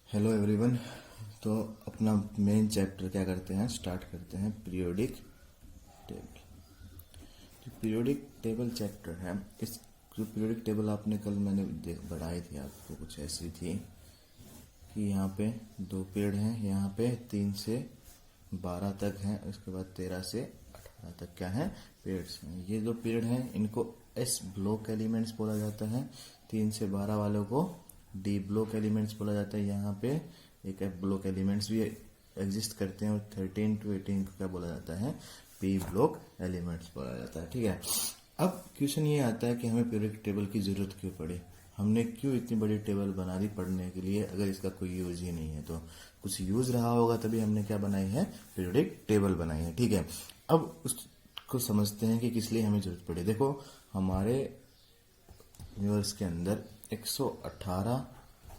Hello everyone. तो अपना main chapter क्या करते हैं, स्टार्ट करते हैं पीरियोडिक टेबल। जो पीरियोडिक टेबल चैप्टर है, इस जो पीरियोडिक टेबल आपने कल मैंने बढ़ाई थी, आपको कुछ ऐसी थी कि यहाँ पे 2 पीरियड हैं, यहाँ पे 3 से 12 तक हैं, उसके बाद 13 से 18 तक क्या है पीरियड्स हैं। ये जो पीरियड हैं इनको एस ब्लॉक एलिमेंट्स बोला जाता है। 3 से 12 वालों को डी ब्लॉक एलिमेंट्स बोला जाता है। यहाँ पे एक एफ ब्लॉक एलिमेंट्स भी एग्जिस्ट करते हैं और 13 to 18 को क्या बोला जाता है, पी ब्लॉक एलिमेंट्स बोला जाता है। ठीक है, अब क्वेश्चन ये आता है कि हमें पीरियोडिक टेबल की जरूरत क्यों पड़ी, हमने क्यों इतनी बड़ी टेबल बना दी पढ़ने के लिए, अगर इसका कोई यूज ही नहीं है। तो कुछ यूज रहा होगा तभी हमने क्या बनाई है, पीरियोडिक टेबल बनाई है। ठीक है, अब उसको समझते हैं कि किस लिए हमें जरूरत पड़ी। देखो, हमारे यूनिवर्स के अंदर 118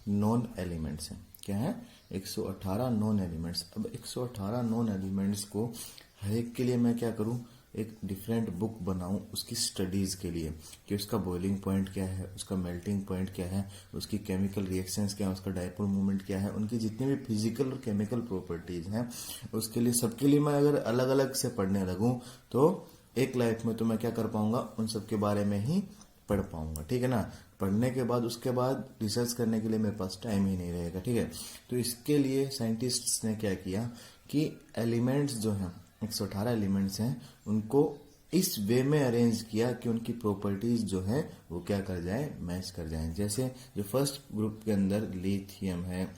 नॉन एलिमेंट्स हैं। क्या है, 118 नॉन एलिमेंट्स। अब 118 नॉन एलिमेंट्स को हर एक के लिए मैं क्या करूं, एक डिफरेंट बुक बनाऊं उसकी स्टडीज के लिए, कि उसका बॉइलिंग पॉइंट क्या है, उसका मेल्टिंग पॉइंट क्या है, उसकी केमिकल रिएक्शंस क्या है, उसका डायपोल मूवमेंट क्या है, उनकी जितनी भी फिजिकल और केमिकल प्रॉपर्टीज हैं, उसके लिए सबके लिए मैं अगर अलग अलग से पढ़ने लगूं तो एक लाइफ में तो मैं क्या कर पाऊंगा, उन सब के बारे में ही पढ़ पाऊंगा। ठीक है ना, पढ़ने के बाद उसके बाद रिसर्च करने के लिए मेरे पास टाइम ही नहीं रहेगा। ठीक है, तो इसके लिए साइंटिस्ट्स ने क्या किया कि एलिमेंट्स जो हैं 118 एलिमेंट्स हैं उनको इस वे में अरेंज किया कि उनकी प्रॉपर्टीज जो है वो क्या कर जाए, मैच कर जाए। जैसे जो फर्स्ट ग्रुप के अंदर लिथियम है,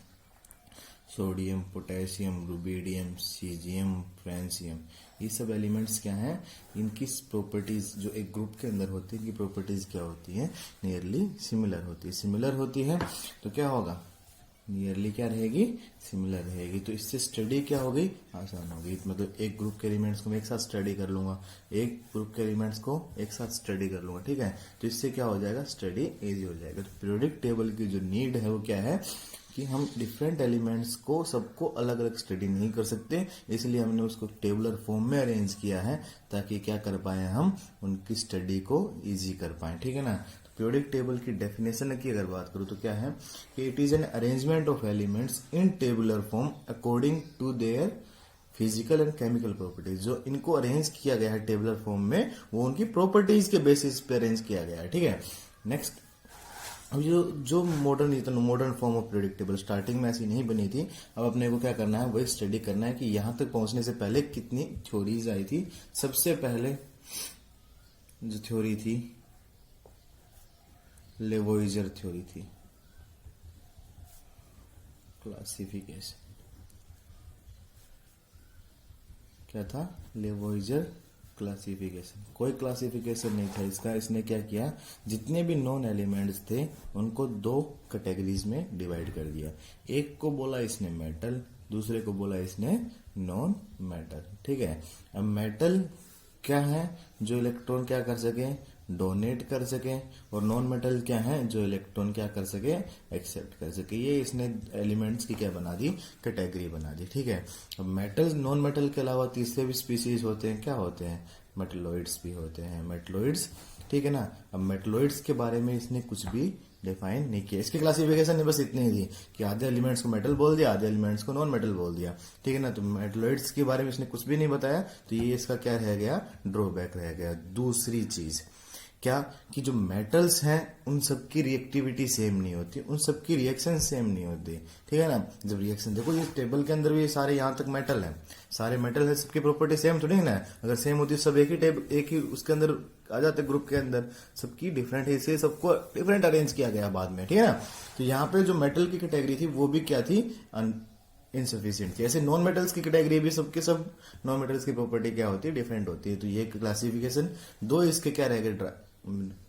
sodium, potassium, rubidium, caesium, francium, ये सब एलिमेंट्स क्या हैं, इनकी प्रॉपर्टीज जो एक ग्रुप के अंदर होती है, इनकी प्रॉपर्टीज क्या होती है, नियरली सिमिलर होती है। सिमिलर होती है तो क्या होगा, नियरली क्या रहेगी, सिमिलर रहेगी। तो इससे स्टडी क्या हो गई, आसान हो गई। मतलब एक ग्रुप के एलिमेंट्स को मैं एक साथ स्टडी कर लूंगा, एक ग्रुप के एलिमेंट्स को एक साथ स्टडी कर लूंगा। ठीक है, तो इससे क्या हो जाएगा, स्टडी इजी हो जाएगा। तो पीरियोडिक टेबल की जो नीड है वो क्या है कि हम डिफरेंट एलिमेंट्स को सबको अलग अलग स्टडी नहीं कर सकते, इसलिए हमने उसको टेबुलर फॉर्म में अरेंज किया है ताकि क्या कर पाए, हम उनकी स्टडी को इजी कर पाए। ठीक है ना, तो पीरियोडिक टेबल की डेफिनेशन की अगर बात करूं तो क्या है कि it is an arrangement of elements in tabular form according to their physical and chemical properties. जो इनको अरेंज किया गया है टेबुलर फॉर्म में वो उनकी प्रॉपर्टीज के बेसिस पे अरेंज किया गया है। ठीक है, नेक्स्ट, अब जो modern form of periodic table starting में ऐसी नहीं बनी थी। अब अपने को क्या करना है, वही स्टडी करना है कि यहां तक पहुंचने से पहले कितनी थ्योरीज आई थी। सबसे पहले जो थ्योरी थी लेवोइजर थ्योरी थी, क्लासिफिकेशन। क्या था, लेवोइजर क्लासिफिकेशन। कोई क्लासिफिकेशन नहीं था इसका। इसने क्या किया, जितने भी नॉन एलिमेंट्स थे उनको 2 कैटेगरीज में डिवाइड कर दिया। एक को बोला इसने मेटल, दूसरे को बोला इसने नॉन मेटल। ठीक है, अब मेटल क्या है, जो इलेक्ट्रॉन क्या कर सके, डोनेट कर सके, और नॉन मेटल क्या है, जो इलेक्ट्रॉन क्या कर सके, एक्सेप्ट कर सके। ये इसने एलिमेंट्स की क्या बना दी, कैटेगरी बना दी। ठीक है, अब मेटल, नॉन मेटल के अलावा तीसरे भी स्पीसीज होते हैं, क्या होते हैं, मेटलोइड्स भी होते हैं, मेटलोइड्स। ठीक है ना, अब मेटलोइड्स के बारे में इसने कुछ भी डिफाइन नहीं किया। इसकी क्लासिफिकेशन ने बस इतनी ही थी कि आधे एलिमेंट्स को मेटल बोल दिया, आधे एलिमेंट्स को नॉन मेटल बोल दिया। ठीक है ना, तो मेटलोइड्स के बारे में इसने कुछ भी नहीं बताया, तो ये इसका क्या रह गया, ड्रॉबैक रह गया। दूसरी चीज क्या कि जो मेटल्स हैं उन सबकी रिएक्टिविटी सेम नहीं होती, उन सबकी रिएक्शन सेम नहीं होती। ठीक है ना, जब रिएक्शन देखो, ये टेबल के अंदर भी सारे यहाँ तक मेटल हैं, सारे मेटल है, सबकी प्रॉपर्टी सेम थोड़ी ना है। अगर सेम होती सब एक ही टेबल, एक ही उसके अंदर आ जाते ग्रुप के अंदर, सबकी डिफरेंट है, इसलिए सबको डिफरेंट अरेंज किया गया बाद में। ठीक है ना, तो यहाँ पे जो मेटल की कैटेगरी थी वो भी क्या थी, इनसफिशियंट थी। ऐसे नॉन मेटल्स की कैटेगरी भी सबके सब नॉन मेटल्स की प्रॉपर्टी क्या होती है, डिफरेंट होती है। तो ये क्लासिफिकेशन 2 इसके क्या रह गए,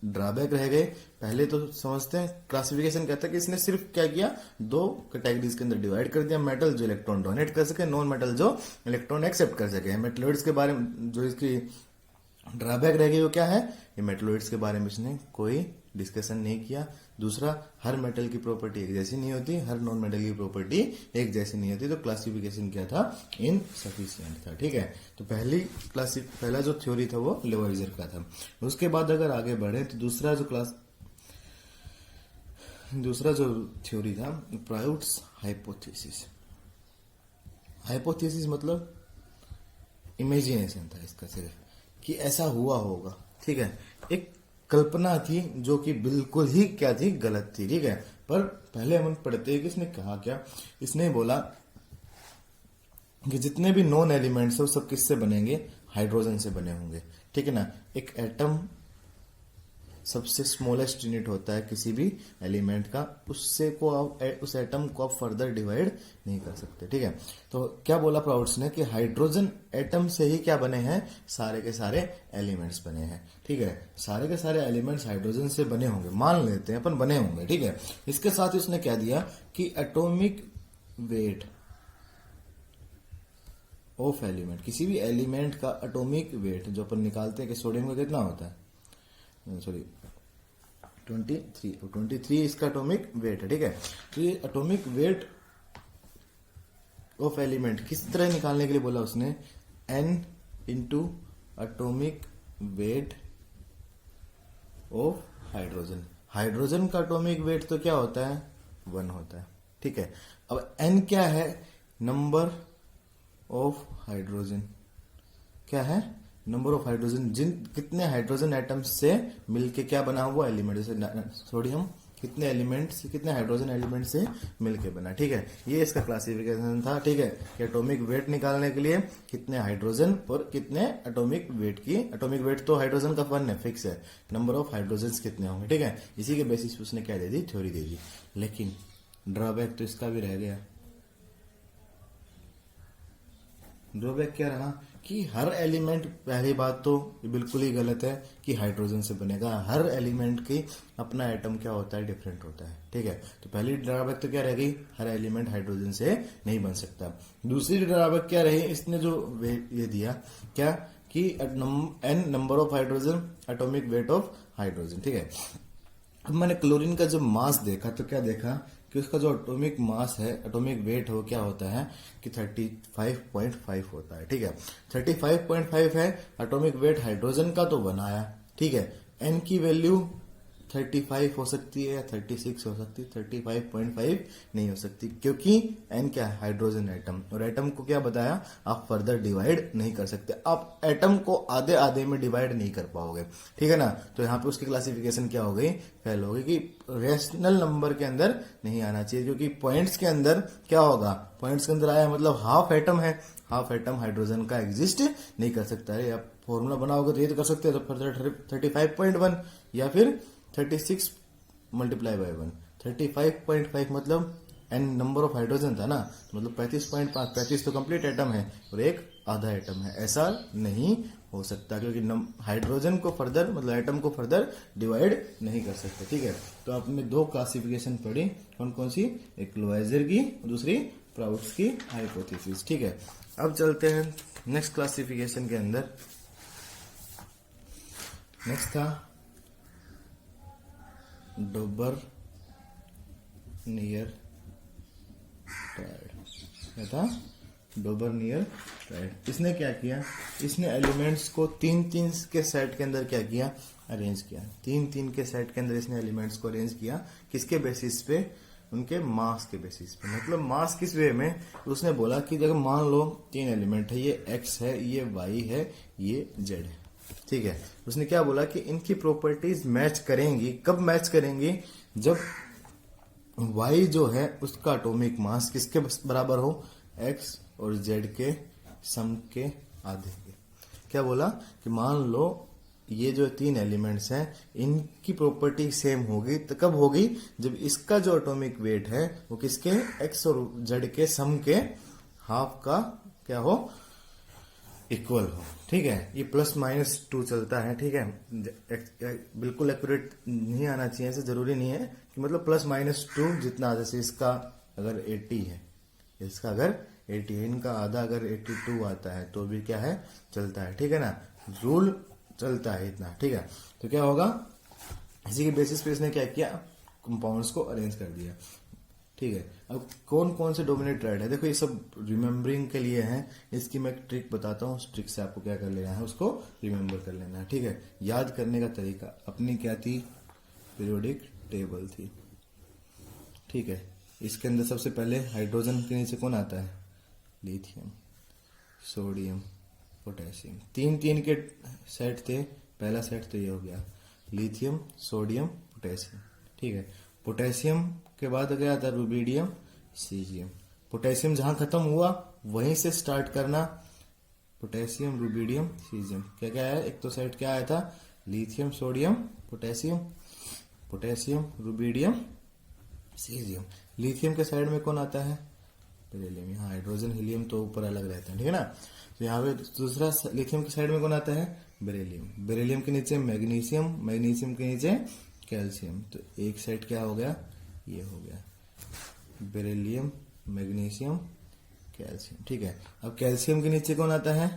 ड्रॉबैक रह गए। पहले तो समझते हैं, क्लासिफिकेशन कहता है कि इसने सिर्फ क्या किया, 2 कैटेगरीज के अंदर डिवाइड कर दिया, मेटल जो इलेक्ट्रॉन डोनेट कर सके, नॉन मेटल जो इलेक्ट्रॉन एक्सेप्ट कर सके। मेटलोइड्स के बारे में जो इसकी ड्रॉबैक रह गई वो क्या है, ये मेटलोइड्स के बारे में इसने कोई डिस्कशन नहीं किया। दूसरा, हर मेटल की प्रॉपर्टी एक जैसी नहीं होती, हर नॉन मेटल की प्रॉपर्टी एक जैसी नहीं होती। तो क्लासिफिकेशन क्या था, इनसफिशिएंट था। ठीक है, तो पहला जो थ्योरी था वो लेवोइजर का था। उसके बाद अगर आगे बढ़े तो दूसरा जो दूसरा जो थ्योरी था प्राउड्स हाइपोथेसिस। हाइपोथेसिस मतलब इमेजिनेशन था इसका सिर्फ, कि ऐसा हुआ होगा, ठीक है। एक कल्पना थी जो कि बिल्कुल ही क्या थी, गलत थी, ठीक है। पर पहले हम पढ़ते हैं कि इसने कहा क्या। इसने बोला कि जितने भी नॉन एलिमेंट्स है वो सब किससे बनेंगे, हाइड्रोजन से बने होंगे, ठीक है ना। एक एटम सबसे स्मॉलेस्ट यूनिट होता है किसी भी एलिमेंट का, उससे को आप उस एटम को आप फर्दर डिवाइड नहीं कर सकते, ठीक है। तो क्या बोला प्राउड्स ने कि हाइड्रोजन एटम से ही क्या बने हैं, सारे के सारे एलिमेंट्स बने हैं, ठीक है। सारे के सारे एलिमेंट्स हाइड्रोजन से बने होंगे, मान लेते हैं अपन बने होंगे, ठीक है। इसके साथ ही उसने क्या दिया कि एटॉमिक वेट ऑफ एलिमेंट, किसी भी एलिमेंट का एटॉमिक वेट जो अपन निकालते हैं कि सोडियम का कितना होता है, सॉरी 23 इसका एटॉमिक वेट है, ठीक है। तो ये एटॉमिक वेट ऑफ एलिमेंट किस तरह निकालने के लिए बोला उसने, n into atomic weight of hydrogen. Hydrogen का एटॉमिक वेट तो क्या होता है, 1 होता है, ठीक है। अब n क्या है, नंबर ऑफ हाइड्रोजन, क्या है, नंबर ऑफ हाइड्रोजन, जिन कितने हाइड्रोजन एटम्स से मिलके क्या बना हुआ एलिमेंट, जैसे सोडियम कितने एलिमेंट्स, कितने हाइड्रोजन एलिमेंट से मिलके बना, ठीक है। ये इसका क्लासिफिकेशन था, ठीक है, कि एटॉमिक वेट निकालने के लिए कितने हाइड्रोजन और कितने एटॉमिक वेट की, एटॉमिक वेट तो हाइड्रोजन का 1 है, फिक्स है, नंबर ऑफ हाइड्रोजन कितने होंगे, ठीक है। इसी के बेसिस पे उसने क्या दे दी, थ्योरी दे दी। लेकिन ड्रॉबैक तो इसका भी रह गया। ड्रॉबैक क्या रहा कि हर एलिमेंट, पहली बात तो बिल्कुल ही गलत है कि हाइड्रोजन से बनेगा। हर एलिमेंट की अपना एटम क्या होता है, डिफरेंट होता है, ठीक है। तो पहली ड्रॉबैक तो क्या रहेगी, हर एलिमेंट हाइड्रोजन से नहीं बन सकता। दूसरी ड्रॉबैक क्या रही, इसने जो ये दिया क्या कि n number of hydrogen, atomic weight of hydrogen, ठीक है। अब मैंने क्लोरीन का जब मास देखा तो क्या देखा कि उसका जो एटॉमिक मास है, एटॉमिक वेट हो क्या होता है कि 35.5 होता है, ठीक है। 35.5 है एटॉमिक वेट हाइड्रोजन का, तो 1 आया, ठीक है। एन की वैल्यू 35 हो सकती है या 36 हो सकती है, 35.5 नहीं हो सकती, क्योंकि एन क्या है, हाइड्रोजन एटम, और एटम को क्या बताया, आप फर्दर डिवाइड नहीं कर सकते, आप एटम को आधे आधे में डिवाइड नहीं कर पाओगे, ठीक है ना। तो यहाँ पे उसकी क्लासिफिकेशन क्या हो गई, फेल हो गई, कि रेशनल नंबर के अंदर नहीं आना चाहिए, क्योंकि पॉइंट्स के अंदर क्या होगा, पॉइंट्स के अंदर आया मतलब हाफ एटम है, हाफ एटम हाइड्रोजन का एग्जिस्ट नहीं कर सकता है। आप फॉर्मूला बनाओगे तो ये तो कर सकते हो, तो फिर 35.1 या फिर 36 मल्टीप्लाई बाय 1, 35.5 मतलब एन नंबर ऑफ हाइड्रोजन था ना, तो मतलब 35.5, 35 तो कंप्लीट एटम है और एक आधा एटम है, ऐसा नहीं हो सकता, क्योंकि हाइड्रोजन को फर्दर, मतलब एटम को फर्दर डिवाइड नहीं कर सकते, ठीक है। तो आपने 2 क्लासिफिकेशन पढ़ी, कौन कौन सी, एक लोवाइजर की, दूसरी प्राउड्स की हाइपोथेसिस, ठीक है। अब चलते हैं नेक्स्ट क्लासिफिकेशन के अंदर। नेक्स्ट था डोबर नियर ट्रायड, क्या था, डोबर नियर ट्रायड। इसने क्या किया, इसने एलिमेंट्स को 3-3 के सेट के अंदर क्या किया, अरेंज किया। 3-3 के सेट के अंदर इसने एलिमेंट्स को अरेंज किया, किसके बेसिस पे, उनके मास के बेसिस पे। मतलब मास किस वे में, उसने बोला कि अगर मान लो 3 एलिमेंट है, ये x है, ये y है, ये z है, ठीक है। उसने क्या बोला कि इनकी प्रॉपर्टीज मैच करेंगी, कब मैच करेंगी, जब y जो है उसका एटॉमिक मास किसके बराबर हो, x और z के सम के आधे के। क्या बोला कि मान लो ये जो 3 एलिमेंट्स हैं, इनकी प्रॉपर्टी सेम होगी, तो कब होगी, जब इसका जो एटॉमिक वेट है वो किसके, x और z के सम के हाफ का क्या हो, इक्वल हो, ठीक है। ये +-2 चलता है, ठीक है। बिल्कुल एक्यूरेट नहीं आना चाहिए, ऐसे जरूरी नहीं है कि मतलब +-2 जितना, जैसे इसका अगर 80 है, इसका अगर 80 है, इनका आधा अगर 82 आता है तो भी क्या है, चलता है, ठीक है ना, रूल चलता है इतना, ठीक है। तो क्या होगा, इसी के बेसिस पे इसने क्या किया, कंपाउंड्स को अरेंज कर दिया, ठीक है। अब कौन कौन से डोमिनेट ट्रायड है, देखो ये सब रिमेम्बरिंग के लिए है, इसकी मैं एक ट्रिक बताता हूँ, उस ट्रिक से आपको क्या कर लेना है, उसको रिमेम्बर कर लेना है, ठीक है। याद करने का तरीका अपनी क्या थी, पीरियोडिक टेबल थी, ठीक है। इसके अंदर सबसे पहले हाइड्रोजन के नीचे कौन आता है? Lithium, sodium, potassium. तीन तीन के सेट थे। पहला सेट तो ये हो गया, लिथियम, सोडियम, पोटेशियम, ठीक है। पोटेशियम के बाद क्या आता है? Rubidium, caesium. पोटेशियम जहां खत्म हुआ वहीं से स्टार्ट करना, पोटेशियम, रुबिडियम, सीजियम। क्या क्या है? एक तो सेट क्या आया था? Lithium, sodium, potassium, potassium, rubidium, caesium. Lithium के साइड में कौन आता है? बेरिलियम। यहाँ हाइड्रोजन, हीलियम तो ऊपर अलग रहते हैं, ठीक है ना। तो यहाँ पे दूसरा लिथियम के साइड में कौन आता है? बेरिलियम। बेरिलियम के नीचे मैग्नीशियम, मैग्नीशियम के नीचे कैल्शियम। तो एक सेट क्या हो गया? ये हो गया बेरिलियम, मैग्नीशियम, कैल्शियम, ठीक है। अब कैल्शियम के नीचे कौन आता है?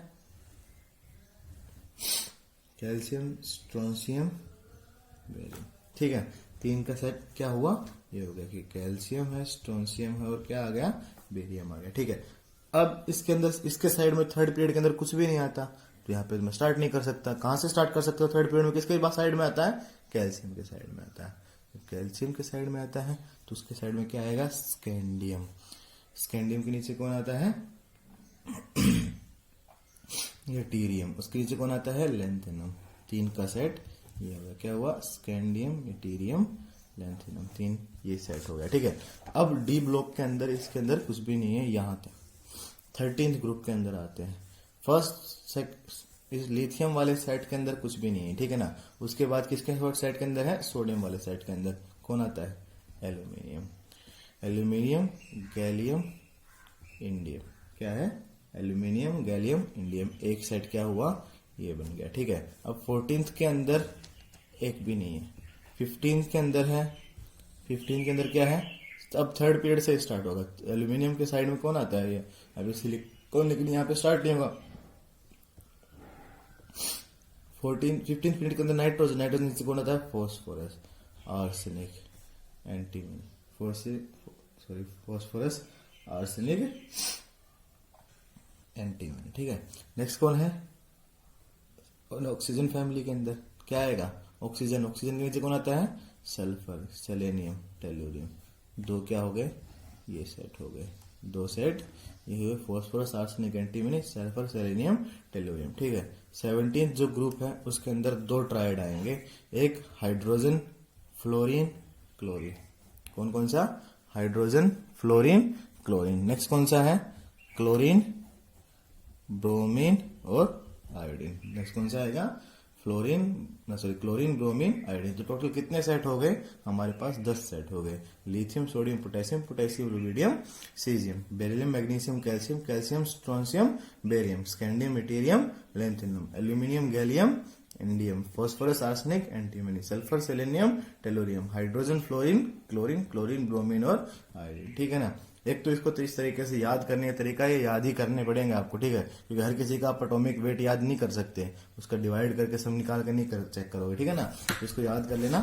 कैल्शियम, स्ट्रोंशियम, बेरियम, ठीक है। तीन का सेट क्या हुआ? ये हो गया कि कैल्शियम है, स्ट्रोंशियम है और क्या आ गया? बेरियम आ गया, ठीक है। अब इसके अंदर, इसके साइड में थर्ड पीरियड के अंदर कुछ भी नहीं आता, तो यहाँ पे मैं स्टार्ट नहीं कर सकता। कहां से स्टार्ट कर सकता हूँ थर्ड पीरियड में? किसके साइड में आता है? कैल्शियम के साइड में आता है। कैल्शियम के साइड में आता है तो उसके साइड में क्या आएगा? स्कैंडियम। स्कैंडियम के नीचे कौन आता है? यूटेरियम। उसके नीचे कौन आता है? लैंथेनम। तीन का सेट ये होगा, क्या हुआ? Scandium, yttrium, lanthanum. तीन ये सेट हो गया, ठीक है। अब डी ब्लॉक के अंदर, इसके अंदर कुछ भी नहीं है। यहाँ तक 13th ग्रुप के अंदर आते हैं। फर्स्ट सेट इस लिथियम वाले सेट के अंदर कुछ भी नहीं है, ठीक है ना। उसके बाद किसके सेट के अंदर है? सोडियम वाले सेट के अंदर कौन आता है? एल्यूमिनियम। Aluminium, gallium, indium. क्या है? Aluminium, gallium, indium. एक सेट क्या हुआ? ये बन गया, ठीक है। अब 14th के अंदर एक भी नहीं है। 15th के अंदर है। 15 के अंदर क्या है? अब थर्ड पीरियड से स्टार्ट होगा। एल्यूमिनियम के साइड में कौन आता है? ये अभी सिलिकॉन, लेकिन यहाँ पे स्टार्ट नहीं होगा। 15th पीरियड के अंदर नाइट्रोजन। नाइट्रोजन से कौन आता है? Phosphorus, arsenic, antimony, phosphorus, arsenic, antimony, ठीक है। नेक्स्ट कौन है? ऑक्सीजन फैमिली के अंदर क्या आएगा? ऑक्सीजन। ऑक्सीजन के नीचे कौन आता है? Sulphur, selenium, tellurium. दो क्या हो गए? ये सेट हो गए, दो सेट ये हुए, phosphorus, arsenic, antimony, sulphur, selenium, tellurium, ठीक है। 17th जो ग्रुप है उसके अंदर दो ट्राइड आएंगे, एक हाइड्रोजन, फ्लोरीन, क्लोरीन। कौन कौन सा? Hydrogen, fluorine, chlorine. नेक्स्ट कौन सा है? क्लोरीन, ब्रोमीन और आयोडीन। नेक्स्ट कौन सा आएगा? Chlorine, bromine, iodine. तो टोटल कितने सेट हो गए? हमारे पास 10 सेट हो गए। Lithium, sodium, potassium, potassium, rubidium, caesium, beryllium, magnesium, calcium, calcium, strontium, barium, scandium, yttrium, lanthanum, aluminium, gallium, indium, phosphorus, arsenic, antimony, sulphur, selenium, tellurium, hydrogen, fluorine, chlorine, bromine और iodine, ठीक है ना। एक तो इसको तो इस तरीके से याद करने का तरीका, ये याद ही करने पड़ेंगे आपको, ठीक है। क्योंकि हर किसी का आप एटॉमिक वेट याद नहीं कर सकते, उसका डिवाइड करके सब निकाल कर नहीं चेक करोगे, ठीक है ना। तो इसको याद कर लेना।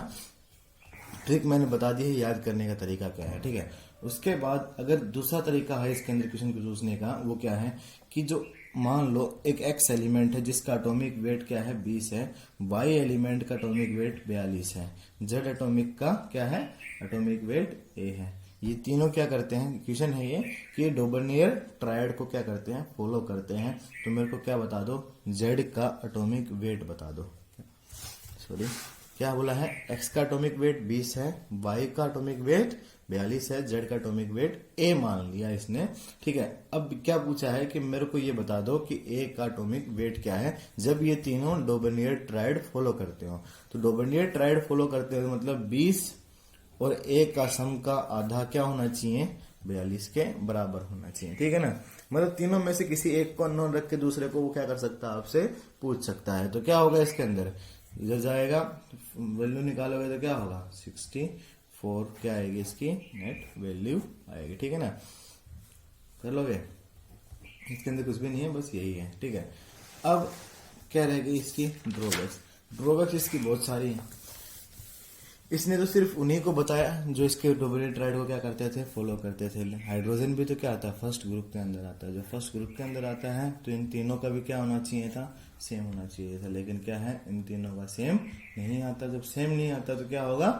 ट्रिक मैंने बता दी है, याद करने का तरीका क्या है, ठीक है। उसके बाद अगर दूसरा तरीका है इसके अंदर क्वेश्चन को पूछने का, वो क्या है कि जो मान लो एक एक्स एलिमेंट है जिसका एटॉमिक वेट क्या है? 20 है। वाई एलिमेंट का एटॉमिक वेट 42 है। जेड एटॉमिक का क्या है? एटॉमिक वेट ए है। ये तीनों क्या करते हैं? क्वेश्चन है ये कि डोबर्नियर ट्रायड को क्या करते हैं? फॉलो करते हैं। तो मेरे को क्या बता दो? जेड का एटॉमिक वेट बता दो। सॉरी, क्या बोला है? एक्स का एटॉमिक वेट 20 है, वाई का एटॉमिक वेट 42 है, जेड का एटॉमिक वेट ए मान लिया इसने, ठीक है। अब क्या पूछा है कि मेरे को ये बता दो कि ए का एटॉमिक वेट क्या है जब ये तीनों डोबर्नियर ट्रायड फॉलो करते हो। तो डोबर्नियर ट्रायड फॉलो करते हो मतलब 20 और ए का सम का आधा क्या होना चाहिए? 42 के बराबर होना चाहिए, ठीक है ना। मतलब तीनों में से किसी एक को अननोन रख के दूसरे को वो क्या कर सकता है? आपसे पूछ सकता है। तो क्या होगा इसके अंदर? इधर जाएगा, वैल्यू निकालोगे तो क्या होगा? 64 क्या आएगी इसकी? नेट वैल्यू आएगी, ठीक है ना। कर लोगे? इसके अंदर कुछ भी नहीं है, बस यही है, ठीक है। अब क्या रहेगी इसकी ड्रॉबैक्स? ड्रॉबैक्स इसकी बहुत सारी है। इसने तो सिर्फ उन्हीं को बताया जो इसके डोबरेट राइट को क्या करते थे, फॉलो करते थे। हाइड्रोजन भी तो क्या आता है, फर्स्ट ग्रुप के अंदर आता है। जो फर्स्ट ग्रुप के अंदर आता है तो इन तीनों का भी क्या होना चाहिए था, सेम होना चाहिए था। लेकिन क्या है, इन तीनों का सेम नहीं आता। जब सेम नहीं आता तो क्या होगा,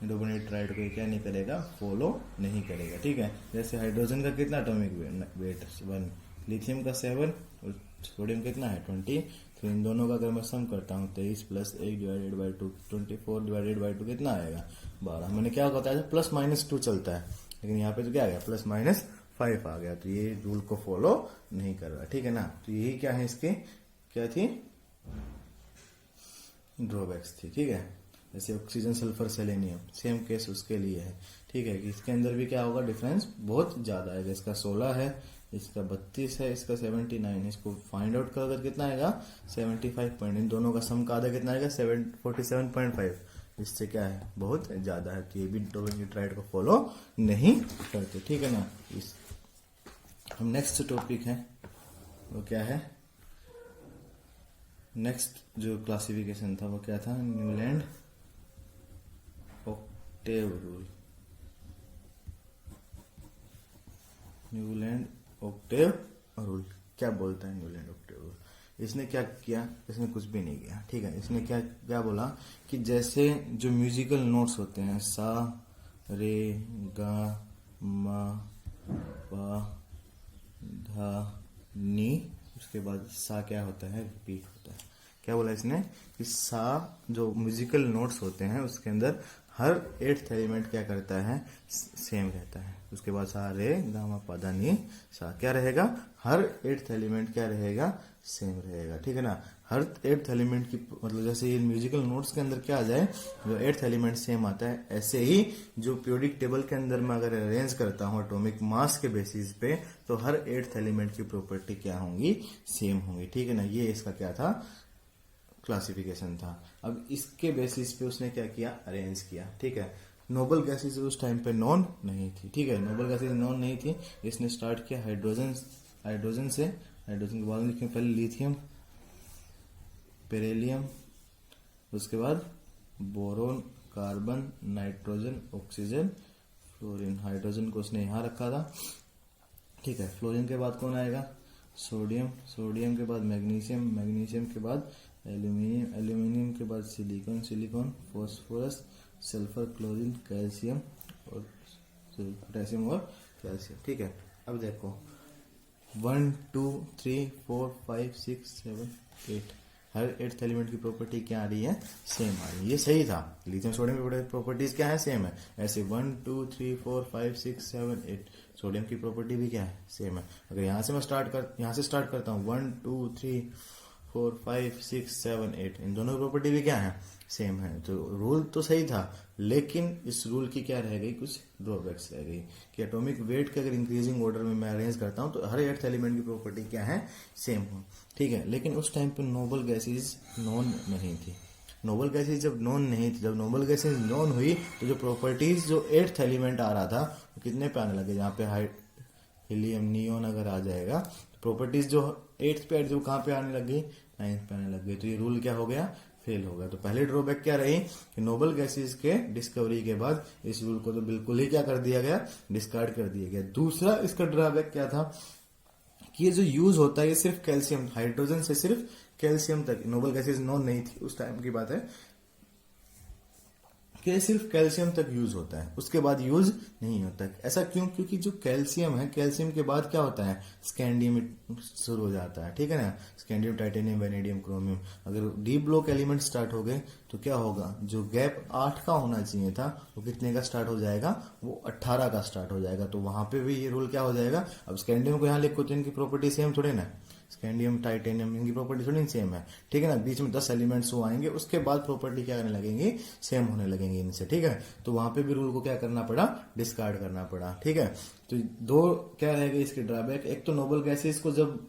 डोबरेट राइट को क्या नहीं करेगा, फॉलो नहीं करेगा। ठीक है, जैसे हाइड्रोजन का कितना एटॉमिक वेट 1, लिथियम का 7 और सोडियम कितना है 20। तो इन दोनों का अगर मैं सम करता हूँ 23 + 1 डिवाइडेड बाई 2, 24 डिवाइडेड बाई 2 कितना आएगा 12। मैंने क्या बताया था, +-2 चलता है, लेकिन यहाँ पे तो क्या आ गया, +-5 आ गया। तो ये रूल को फॉलो नहीं कर रहा। ठीक है ना। तो यही क्या है, इसके क्या थी, ड्रॉबैक्स थी। ठीक है, जैसे oxygen, sulphur, selenium, same case उसके लिए है। ठीक है, कि इसके अंदर भी क्या होगा, डिफरेंस बहुत ज्यादा है। इसका 16 है, इसका 32 है, इसका 79। इसको फाइंड आउट कर कितना आएगा 75 पॉइंट। इन दोनों का सम का आधा कितना आएगा 47.5। इससे क्या है, बहुत ज्यादा है। तो ये भी डोबरेट राइट को फॉलो नहीं करते। ठीक है ना। इस हम नेक्स्ट टॉपिक है वो क्या है, नेक्स्ट जो क्लासिफिकेशन था वो क्या था, Newland octave rule. Newland octave rule क्या बोलता है, न्यूलैंड ऑक्टेव रूल। इसने क्या किया, इसने कुछ भी नहीं किया। ठीक है, इसने क्या क्या बोला कि जैसे जो म्यूजिकल नोट्स होते हैं, सा, रे, गा, मा, पा, धा, नी, उसके बाद सा क्या होता है, रिपीट होता है। क्या बोला इसने कि सा जो म्यूजिकल नोट्स होते हैं उसके अंदर हर 8th एलिमेंट क्या करता है, सेम रहता है। उसके बाद सा, रे, गा, मा, पा, धा, नी, सा क्या रहेगा, हर 8th एलिमेंट क्या रहेगा, सेम रहेगा। ठीक है ना। हर 8th एलिमेंट की मतलब जैसे ये म्यूजिकल नोट्स के अंदर क्या आ जाए, जो 8th एलिमेंट सेम आता है, ऐसे ही जो पीरियोडिक टेबल के अंदर मैं अगर अरेंज करता हूँ एटॉमिक मास के बेसिस पे, तो हर 8th एलिमेंट की प्रॉपर्टी क्या होंगी, सेम होंगी। ठीक है ना। ये इसका क्या था, क्लासिफिकेशन था। अब इसके बेसिस पे उसने क्या किया, अरेंज किया। ठीक है, नोबल गैसेस उस टाइम पे नॉन नहीं थी। ठीक है, नोबल गैसेस नॉन नहीं थी। इसने स्टार्ट किया हाइड्रोजन से। हाइड्रोजन के बाद में लिखें पहले लिथियम, बेरिलियम, उसके बाद boron, carbon, nitrogen, oxygen, fluorine. Hydrogen को उसने यहाँ रखा था। ठीक है, फ्लोरीन के बाद कौन आएगा, सोडियम, सोडियम के बाद मैग्नीशियम, मैग्नीशियम के बाद एल्यूमिनियम, एल्यूमिनियम के बाद silicon, silicon, phosphorus, sulphur, chlorine, calcium और पोटेशियम और कैल्शियम। ठीक है, अब देखो 1 2 3 4 5 6 7 8 हर 8th एलिमेंट की प्रॉपर्टी क्या आ रही है, सेम आ रही है। ये सही था, लिथियम सोडियम की प्रॉपर्टीज क्या है, सेम है। ऐसे 1 2 3 4 5 6 7 8 सोडियम की प्रॉपर्टी भी क्या है, सेम है। अगर यहाँ से स्टार्ट करता हूँ 1 2 3 4 5 6 7 8 इन दोनों की प्रॉपर्टी भी क्या है, सेम है। तो रूल तो सही था, लेकिन इस रूल की क्या रह गई, कुछ ड्रॉबैक्स रह गई कि एटॉमिक वेट के अगर इंक्रीजिंग ऑर्डर में मैं अरेंज करता हूं तो हर 8th एलिमेंट की प्रॉपर्टी क्या है, सेम हो। ठीक है, लेकिन उस टाइम पे नोबल गैसेज नॉन नहीं थी। नोबल गैसेज जब नॉन नहीं थी, जब नोबल गैसेज नॉन हुई तो जो प्रॉपर्टीज जो 8th एलिमेंट आ रहा था वो कितने पे आने लगे, जहाँ पे हीलियम, नियोन अगर आ जाएगा तो प्रॉपर्टीज जो 8th पे जो कहाँ पे आने लग गई, 9th पे आने लग गई। तो ये रूल क्या हो गया, फेल हो गया। तो पहले ड्रॉबैक क्या रही कि नोबल गैसेस के डिस्कवरी के बाद इस रूल को तो बिल्कुल ही क्या कर दिया गया, डिस्कार्ड कर दिया गया। दूसरा इसका ड्रॉबैक क्या था कि ये जो यूज होता है ये सिर्फ कैल्शियम, हाइड्रोजन से सिर्फ कैल्शियम तक, नोबल गैसेस नॉन नहीं थी उस टाइम की बात है, कि सिर्फ कैल्शियम तक यूज होता है, उसके बाद यूज नहीं होता है। ऐसा क्यों, क्योंकि जो कैल्शियम है, कैल्शियम के बाद क्या होता है, स्कैंडियम शुरू हो जाता है। ठीक है ना, स्कैंडियम, टाइटेनियम, वेनेडियम, क्रोमियम। अगर डी ब्लॉक एलिमेंट स्टार्ट हो गए तो क्या होगा, जो गैप 8 का होना चाहिए था वो कितने का स्टार्ट हो जाएगा, वो 18 का स्टार्ट हो जाएगा। तो वहां पे भी ये रूल क्या हो जाएगा। अब स्कैंडियम को यहाँ लिखो तो इनकी प्रॉपर्टी सेम थोड़े ना, स्कैंडियम, टाइटेनियम, इनकी प्रॉपर्टी थोड़ी सेम है। ठीक है ना, बीच में 10 एलिमेंट्स वो आएंगे, उसके बाद प्रॉपर्टी क्या करने लगेंगी, सेम होने लगेंगे इनसे। ठीक है, तो वहां पे भी रूल को क्या करना पड़ा, डिस्कार्ड करना पड़ा। ठीक है, तो दो क्या रहेगा इसके ड्रॉबैक, एक तो नोबल गैसेस को जब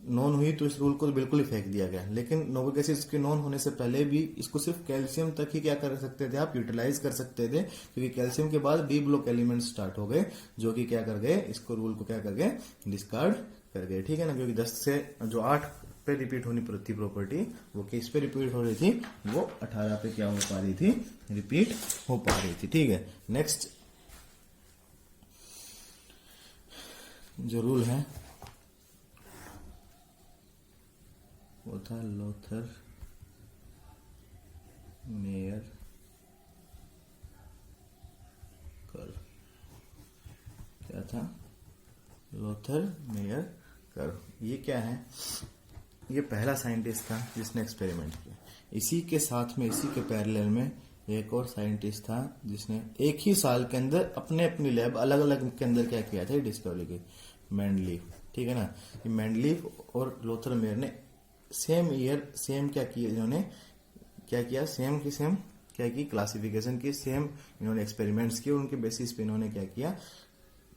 नॉन हुई तो इस रूल को बिल्कुल ही फेंक दिया गया, लेकिन नोबल गैसेस के नॉन होने से पहले भी इसको सिर्फ कैल्शियम तक ही क्या कर सकते थे, आप यूटिलाइज कर सकते थे, क्योंकि कैल्शियम के बाद डी ब्लॉक एलिमेंट स्टार्ट हो गए, जो कि क्या कर गए, इसको रूल को क्या कर गए, डिस्कार्ड कर गए। ठीक है ना, क्योंकि 10 से जो 8 पे रिपीट होनी थी प्रॉपर्टी, वो किस पे रिपीट हो रही थी, वो 18 पे क्या हो पा रही थी, रिपीट हो पा रही थी। ठीक है, नेक्स्ट जो रूल है वो था लोथर मेयर कर्व। क्या था, लोथर मेयर कर्व। ये क्या है, ये पहला साइंटिस्ट था जिसने एक्सपेरिमेंट किया। इसी के साथ में, इसी के पैरेलल में एक और साइंटिस्ट था जिसने एक ही साल के अंदर अपने अपनी लैब अलग अलग के अंदर क्या किया था, डिस्कवरी की, मेंडलीफ। ठीक है ना, ये मेंडलीफ और लोथर मेयर ने सेम ईयर सेम क्या किया, इन्होंने क्या किया, सेम की सेम क्या की, क्लासिफिकेशन की, सेम इन्होंने एक्सपेरिमेंट्स किए, उनके बेसिस पे इन्होंने क्या किया,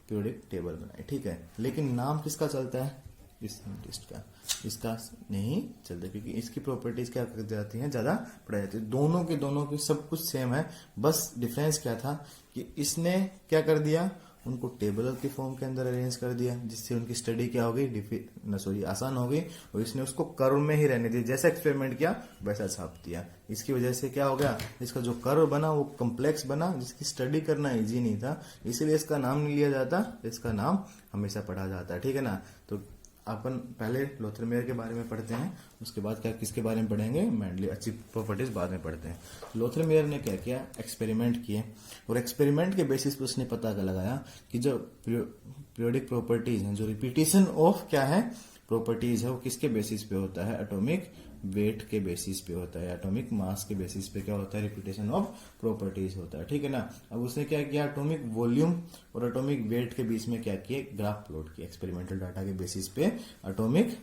पीरियोडिक टेबल बनाई। ठीक है, लेकिन नाम किसका चलता है, इस साइंटिस्ट का, इसका नहीं चलता, क्योंकि इसकी प्रॉपर्टीज क्या कर जाती हैं, ज्यादा पढ़ाई जाती है। दोनों की सब कुछ सेम है, बस डिफरेंस क्या था कि इसने क्या कर दिया, उनको टेबल के फॉर्म के अंदर अरेंज कर दिया, जिससे उनकी स्टडी क्या हो गई, आसान हो गई। और इसने उसको कर्व में ही रहने दिया, जैसा एक्सपेरिमेंट किया वैसा छाप दिया। इसकी वजह से क्या हो गया, इसका जो कर्व बना वो कॉम्प्लेक्स बना, जिसकी स्टडी करना इजी नहीं था, इसीलिए इसका नाम नहीं लिया जाता, इसका नाम हमेशा पढ़ा जाता है। ठीक है ना, तो अपन पहले लोथर मेयर के बारे में पढ़ते हैं, उसके बाद क्या किसके बारे में पढ़ेंगे, मेंडली अच्छी प्रॉपर्टीज बाद में पढ़ते हैं। लोथर मेयर ने क्या किया, एक्सपेरिमेंट किए, और एक्सपेरिमेंट के बेसिस पे उसने पता लगाया कि जो पीरियोडिक प्रॉपर्टीज हैं, जो रिपीटेशन ऑफ क्या है प्रॉपर्टीज है, वो किसके बेसिस पे होता है, एटॉमिक वेट के बेसिस पे होता है, एटॉमिक मास के बेसिस पे क्या होता है, रिपीटेशन ऑफ प्रॉपर्टीज होता है। ठीक है ना, अब उसने क्या किया, एटॉमिक वॉल्यूम और एटॉमिक वेट के बीच में क्या किए, ग्राफ प्लॉट किया, एक्सपेरिमेंटल डाटा के बेसिस पे एटॉमिक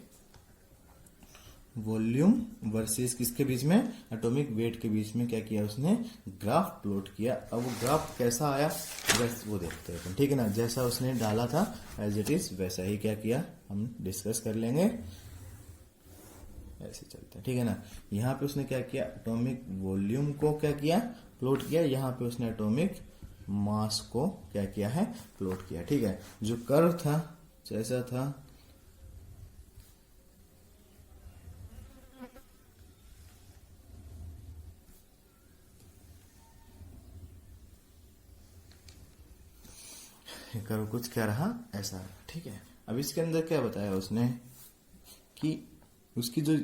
वॉल्यूम वर्सेस किसके बीच में, एटॉमिक वेट के बीच में क्या किया, उसने ग्राफ प्लॉट किया। अब वो ग्राफ कैसा आया वो देखते हैं, ठीक है ना, जैसा उसने डाला था एज इट इज वैसा ही क्या किया, हम डिस्कस कर लेंगे, ऐसे चलता है। ठीक है ना, यहाँ पे उसने क्या किया, एटॉमिक वॉल्यूम को क्या किया, प्लॉट किया, यहाँ पे उसने एटॉमिक मास को क्या किया है, प्लॉट किया। ठीक है, जो कर्व था जैसा था कर्व कुछ क्या रहा, ऐसा। ठीक है, अब इसके अंदर क्या बताया उसने कि उसकी जो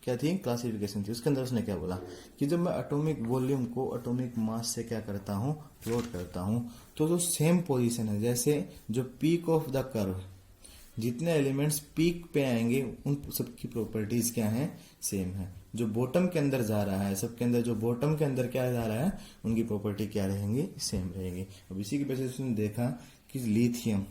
क्या थी क्लासिफिकेशन थी, उसके अंदर उसने क्या बोला कि जब मैं एटॉमिक वॉल्यूम को एटॉमिक मास से क्या करता हूं, प्लॉट करता हूं, तो जो सेम पोजीशन है, जैसे जो पीक ऑफ द कर्व, जितने एलिमेंट्स पीक पे आएंगे उन सबकी प्रॉपर्टीज क्या है, सेम है। जो बॉटम के अंदर जा रहा है, सबके अंदर जो बॉटम के अंदर क्या जा रहा है, उनकी प्रॉपर्टी क्या रहेंगी, सेम रहेंगी। अब इसी की बेसिस पे देखा कि लिथियम,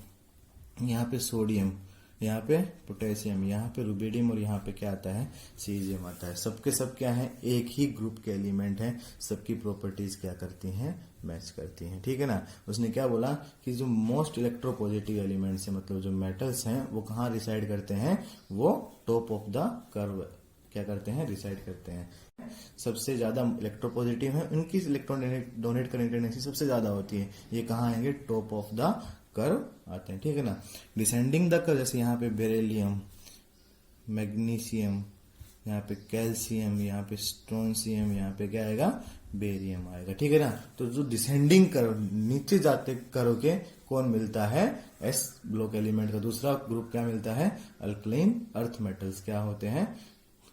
यहाँ पे सोडियम, यहाँ पे पोटेशियम, यहाँ पे रुबिडियम और यहाँ पे क्या आता है, सीजियम आता है। सबके सब क्या है, एक ही ग्रुप के एलिमेंट हैं, सबकी प्रॉपर्टीज क्या करती हैं, मैच करती हैं। ठीक है ना, उसने क्या बोला कि जो मोस्ट इलेक्ट्रोपॉजिटिव एलिमेंट्स हैं, मतलब जो मेटल्स हैं, वो कहाँ रिसाइड करते हैं, वो टॉप ऑफ द कर्व क्या करते हैं, रिसाइड करते हैं। सबसे ज्यादा इलेक्ट्रोपॉजिटिव है, उनकी इलेक्ट्रॉन डोनेट करने की टेंडेंसी सबसे ज्यादा होती है, ये कहाँ आएंगे, टॉप ऑफ द कर्व आते हैं। ठीक है ना, डिसेंडिंग द कर्व, जैसे यहाँ पे बेरिलियम, मैग्नीशियम, यहाँ पे कैल्शियम, यहाँ पे स्ट्रोंशियम, यहाँ पे क्या आएगा, बेरियम आएगा। ठीक है ना, तो जो डिसेंडिंग कर्व, नीचे जाते कर्व के कौन मिलता है, एस ब्लॉक एलिमेंट का दूसरा ग्रुप क्या मिलता है, अल्कलाइन अर्थ मेटल्स क्या होते हैं,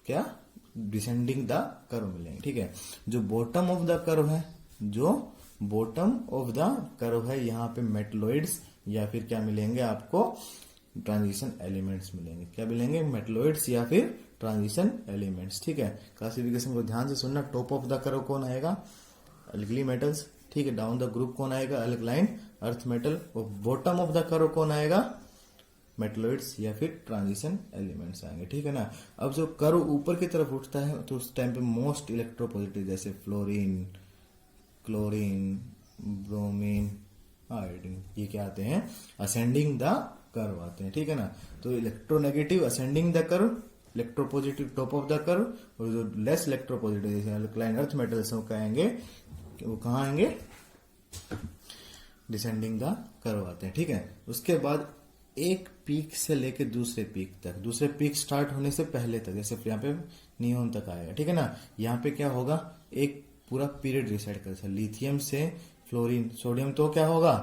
क्या डिसेंडिंग द कर्व मिलेंगे। ठीक है, जो बॉटम ऑफ द कर्व है, जो बॉटम ऑफ द कर्व है, यहाँ पे मेटलॉइड्स या फिर क्या मिलेंगे आपको, ट्रांजिशन एलिमेंट्स मिलेंगे। क्या मिलेंगे, मेटलॉइड्स या फिर ट्रांजिशन एलिमेंट्स। ठीक है, क्लासिफिकेशन को ध्यान से सुनना। टॉप ऑफ द कर्व कौन आएगा, अल्कली मेटल्स। ठीक है, डाउन द ग्रुप कौन आएगा, अल्कलाइन अर्थ मेटल। और बॉटम ऑफ द कर्व कौन आएगा, मेटलॉइड्स या फिर ट्रांजिशन एलिमेंट्स आएंगे। ठीक है ना, अब जो कर्व ऊपर की तरफ उठता है तो उस टाइम पे मोस्ट इलेक्ट्रोपॉजिटिव, जैसे फ्लोरीन, क्लोरीन, ब्रोमीन, आयोडीन, ये क्या आते हैं, असेंडिंग द कर्व आते हैं। ठीक है ना, तो electronegative ascending the curve, electropositive top of the curve, और जो लेस इलेक्ट्रोपॉजिटिव जैसे अल्कलाइन अर्थ मेटल्स वो कहेंगे, वो कहाँ आएंगे, डिसेंडिंग द कर्व आते हैं। ठीक है, उसके बाद एक पीक से लेके दूसरे पीक तक, दूसरे पीक स्टार्ट होने से पहले तक, जैसे यहाँ पे नियोन तक आएगा, ठीक है ना। यहाँ पे क्या होगा, एक पूरा पीरियड डिसाइड करता है। लिथियम से फ्लोरीन सोडियम तो क्या होगा,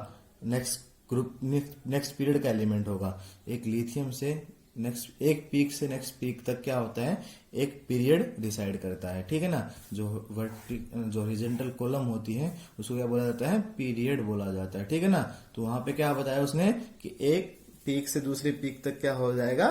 नेक्स्ट ग्रुप, नेक्स्ट पीरियड का एलिमेंट होगा। एक लिथियम से नेक्स्ट, एक पीक से नेक्स्ट पीक तक क्या होता है, एक पीरियड डिसाइड करता है, ठीक है ना। जो हॉरिजॉन्टल कॉलम होती है उसको क्या बोला जाता है, पीरियड बोला जाता है, ठीक है ना। तो वहां पे क्या बताया उसने कि एक पीक से दूसरे पीक तक क्या हो जाएगा,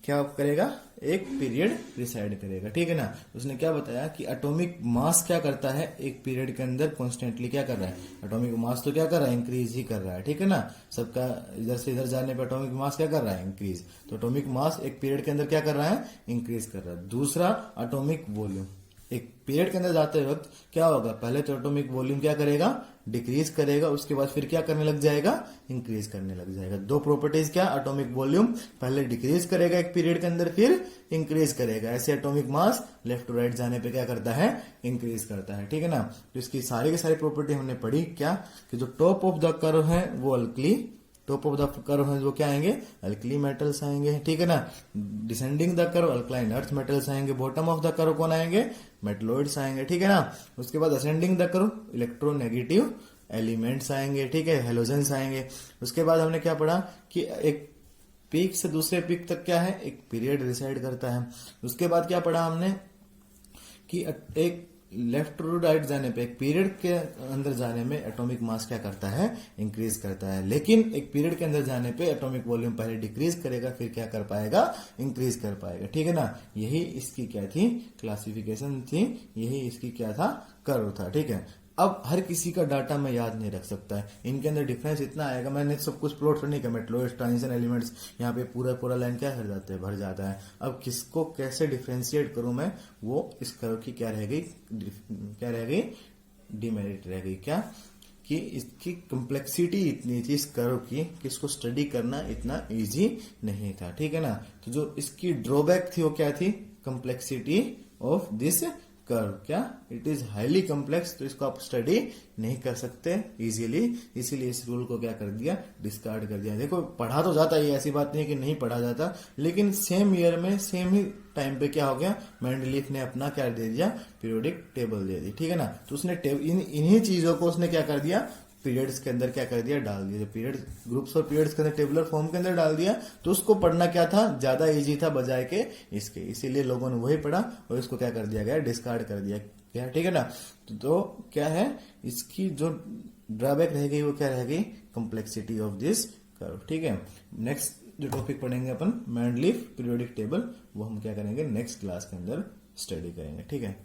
क्या करेगा, एक पीरियड डिसाइड करेगा, ठीक है ना। उसने क्या बताया कि एटॉमिक मास क्या करता है, एक पीरियड के अंदर कॉन्स्टेंटली क्या कर रहा है, एटॉमिक मास तो क्या कर रहा है, इंक्रीज ही कर रहा है, ठीक है ना। सबका इधर से इधर जाने पर एटॉमिक मास क्या कर रहा है, इंक्रीज। तो एटॉमिक मास एक पीरियड के अंदर क्या कर रहा है, इंक्रीज कर रहा है। दूसरा एटॉमिक वॉल्यूम, एक पीरियड के अंदर जाते वक्त क्या होगा, पहले तो एटॉमिक वॉल्यूम क्या करेगा, डिक्रीज करेगा, उसके बाद फिर क्या करने लग जाएगा, इंक्रीज करने लग जाएगा। दो प्रॉपर्टीज क्या, एटॉमिक वॉल्यूम पहले डिक्रीज करेगा एक पीरियड के अंदर, फिर इंक्रीज करेगा। ऐसे atomic mass left to right जाने पे क्या करता है, इंक्रीज करता है, ठीक है ना। तो इसकी सारी की सारी प्रॉपर्टी हमने पढ़ी क्या, कि जो टॉप ऑफ द कर्व है वो alkali, top of the curve है वो क्या आएंगे, अल्कली मेटल्स आएंगे, ठीक है ना। Descending the curve alkaline earth metals आएंगे। बॉटम ऑफ द कर्व कौन आएंगे, मेटलॉइड्स आएंगे, ठीक है ना। उसके बाद ascending the curve electronegative elements आएंगे, ठीक है, हेलोजेंस आएंगे। उसके बाद हमने क्या पढ़ा कि एक पीक से दूसरे पीक तक क्या है, एक पीरियड डिसाइड करता है। उसके बाद क्या पढ़ा हमने कि एक लेफ्ट टू राइट जाने पे, एक पीरियड के अंदर जाने में एटॉमिक मास क्या करता है, इंक्रीज करता है। लेकिन एक पीरियड के अंदर जाने पे एटॉमिक वॉल्यूम पहले डिक्रीज करेगा, फिर क्या कर पाएगा, इंक्रीज कर पाएगा, ठीक है ना। यही इसकी क्या थी, क्लासिफिकेशन थी, यही इसकी क्या था, कर्व था, ठीक है। अब हर किसी का डाटा मैं याद नहीं रख सकता है, इनके अंदर डिफरेंस इतना आएगा, मैंने सब कुछ प्लॉट नहीं किया, मेटलॉइड्स, ट्रांजिशन एलिमेंट्स, यहाँ पे पूरा पूरा लाइन क्या कर जाता है, भर जाता है। अब किसको कैसे डिफ्रेंशिएट करूं मैं, वो इस कर्व की क्या रह गई, क्या रह गई, डिमेरिट रह गई, क्या कि इसकी कम्प्लेक्सिटी इतनी थी इस कर्व की कि इसको स्टडी करना इतना इजी नहीं था, ठीक है ना। तो जो इसकी ड्रॉबैक थी वो क्या थी, कम्प्लेक्सिटी ऑफ दिस कर्व, क्या इट इज हाईली कॉम्प्लेक्स, तो इसको आप स्टडी नहीं कर सकते इजीली, इसीलिए इस रूल को क्या कर दिया, डिस्कार्ड कर दिया। देखो पढ़ा तो जाता है, ऐसी बात नहीं है कि नहीं पढ़ा जाता, लेकिन सेम ईयर में सेम ही टाइम पे क्या हो गया, मेंडलीफ ने अपना क्या दे दिया, पीरियोडिक टेबल दे दी, ठीक है ना। तो उसने इन्हीं चीजों को उसने क्या कर दिया, पीरियड्स के अंदर क्या कर दिया, डाल दिया। पीरियड ग्रुप्स और पीरियड्स के अंदर टेबुलर फॉर्म के अंदर डाल दिया, तो उसको पढ़ना क्या था, ज्यादा इजी था बजाय के इसके, इसीलिए लोगों ने वही पढ़ा और इसको क्या कर दिया गया, डिस्कार्ड कर दिया गया, ठीक है ना। तो क्या है, इसकी जो ड्रॉबैक रह गई वो क्या रह गई, कॉम्प्लेक्सिटी ऑफ दिस कर्व, ठीक है। नेक्स्ट जो टॉपिक पढ़ेंगे अपन, मेंडलीफ पीरियोडिक टेबल, वो हम क्या करेंगे, नेक्स्ट क्लास के अंदर स्टडी करेंगे, ठीक है।